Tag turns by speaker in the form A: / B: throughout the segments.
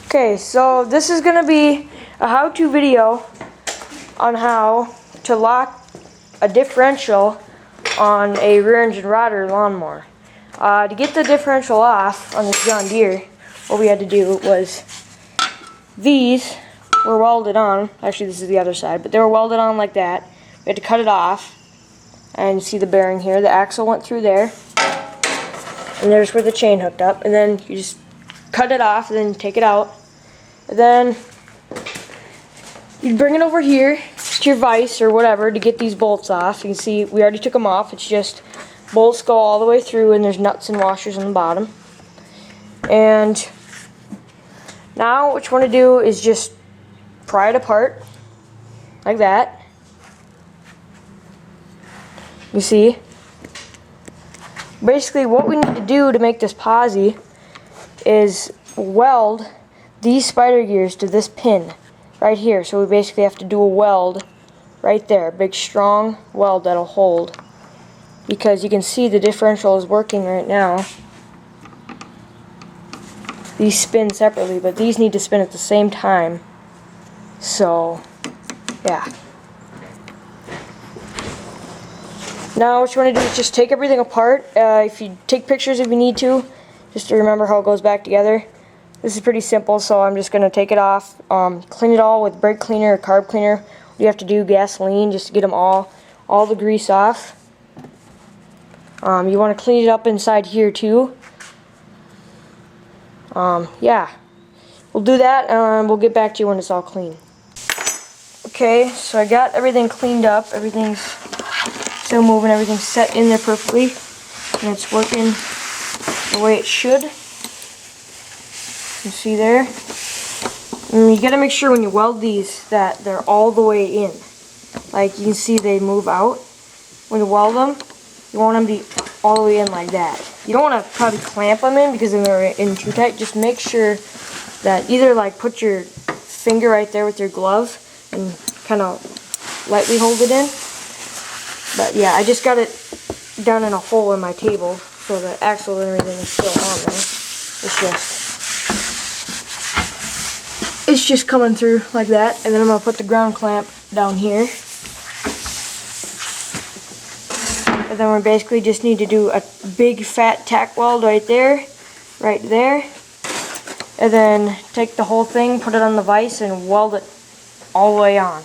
A: Okay, so this is going to be a how-to video on how to lock a differential on a rear engine rodder lawnmower. To get the differential off on this John Deere, what we had to do was, these were welded on. Actually, this is the other side, but they were welded on like that. We had to cut it off, and you see the bearing here. The axle went through there, and there's where the chain hooked up, and then you just cut it off and then take it out. And then you bring it over here to your vise or whatever to get these bolts off. You can see we already took them off. It's just bolts go all the way through, and there's nuts and washers on the bottom. And now what you want to do is just pry it apart like that. You see? Basically what we need to do to make this posi is weld these spider gears to this pin right here. So we basically have to do a weld right there, a big strong weld that'll hold, because you can see the differential is working right now. These spin separately, but these need to spin at the same time. So yeah, now what you want to do is just take everything apart. If you take pictures if you need to, just to remember how it goes back together. This is pretty simple, so I'm just going to take it off, clean it all with brake cleaner or carb cleaner. You have to do gasoline just to get them all the grease off. You want to clean it up inside here too. Yeah, we'll do that and we'll get back to you when it's all clean. Okay, so I got everything cleaned up. Everything's still moving. Everything's set in there perfectly, and it's working the way it should. You see there? And you gotta make sure when you weld these that they're all the way in. Like you can see they move out. When you weld them, you want them to be all the way in like that. You don't want to probably clamp them in because then they're in too tight. Just make sure that either like put your finger right there with your glove and kind of lightly hold it in. But yeah, I just got it down in a hole in my table, so the axle and everything is still on there. It's just coming through like that, and then I'm going to put the ground clamp down here. And then we basically just need to do a big fat tack weld right there, and then take the whole thing, put it on the vise, and weld it all the way on.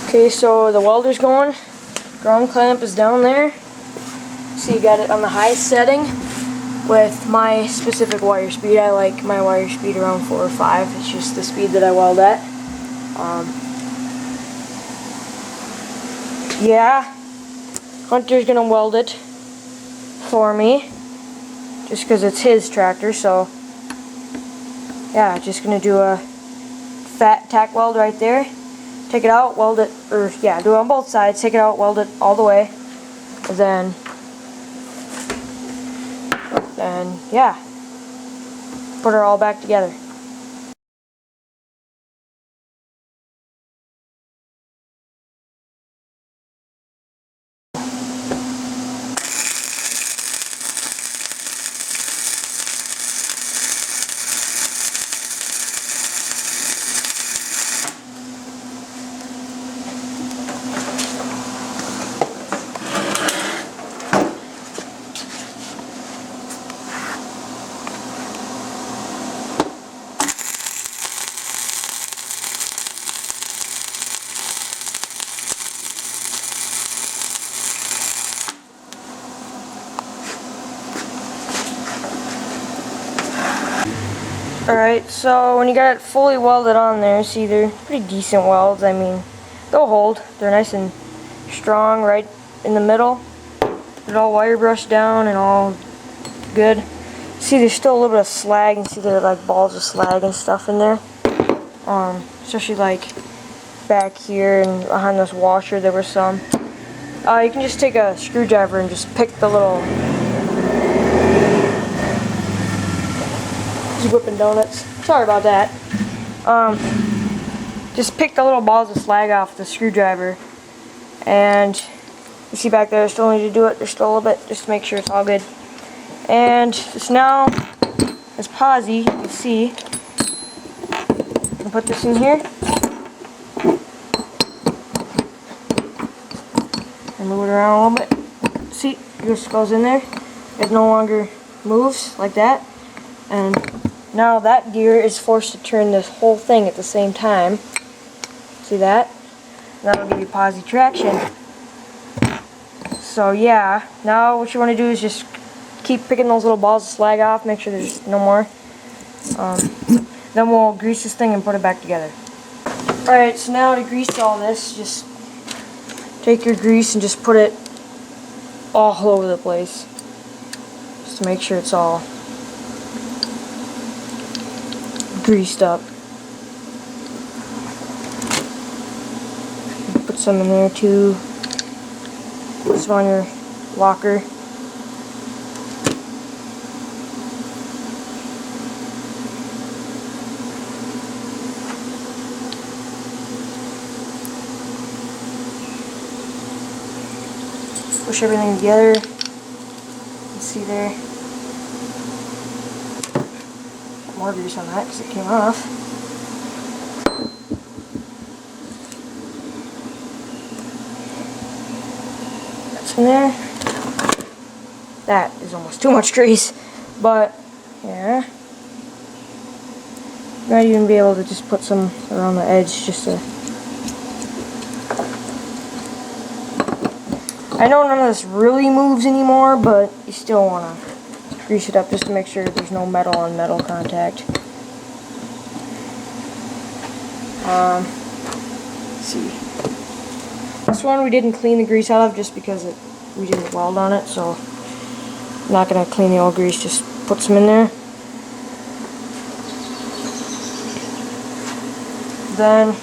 A: Okay, so the welder's going, ground clamp is down there. So you got it on the high setting with my specific wire speed. I like my wire speed around 4 or 5. It's just the speed that I weld at. Yeah, Hunter's gonna weld it for me just because it's his tractor. So yeah, just gonna do a fat tack weld right there. Take it out, weld it, or yeah, do it on both sides. Take it out, weld it all the way, and then yeah, put it all back together. Alright, so when you got it fully welded on there, see they're pretty decent welds. I mean, they'll hold. They're nice and strong right in the middle. They're all wire brushed down and all good. See, there's still a little bit of slag, and see there are like balls of slag and stuff in there. Especially like back here and behind this washer there were some. You can just take a screwdriver and just pick the little... whipping donuts. Sorry about that. Just pick the little balls of slag off the screwdriver, and you see back there, I still need to do it. There's still a little bit, just to make sure it's all good. And just now, this posi, you can see, and put this in here. And move it around a little bit. See, it just goes in there. It no longer moves like that. And now that gear is forced to turn this whole thing at the same time. See that? That'll give you positive traction. So yeah, now what you want to do is just keep picking those little balls of slag off, make sure there's no more. Then we'll grease this thing and put it back together. Alright, so now to grease all this, just take your grease and just put it all over the place. Just to make sure it's all greased up. Put some in there too. Put some on your locker. Push everything together. You can see there. Got more grease on that because it came off. That's in there. That is almost too much grease, but yeah. You might even be able to just put some around the edge just to. I know none of this really moves anymore, but you still want to grease it up just to make sure there's no metal on metal contact. Let's see. This one we didn't clean the grease out of just because we didn't weld on it, so I'm not going to clean the old grease, just put some in there. Then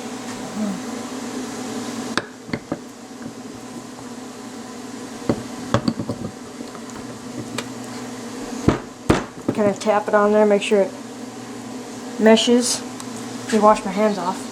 A: kind of tap it on there, make sure it meshes. Let me wash my hands off.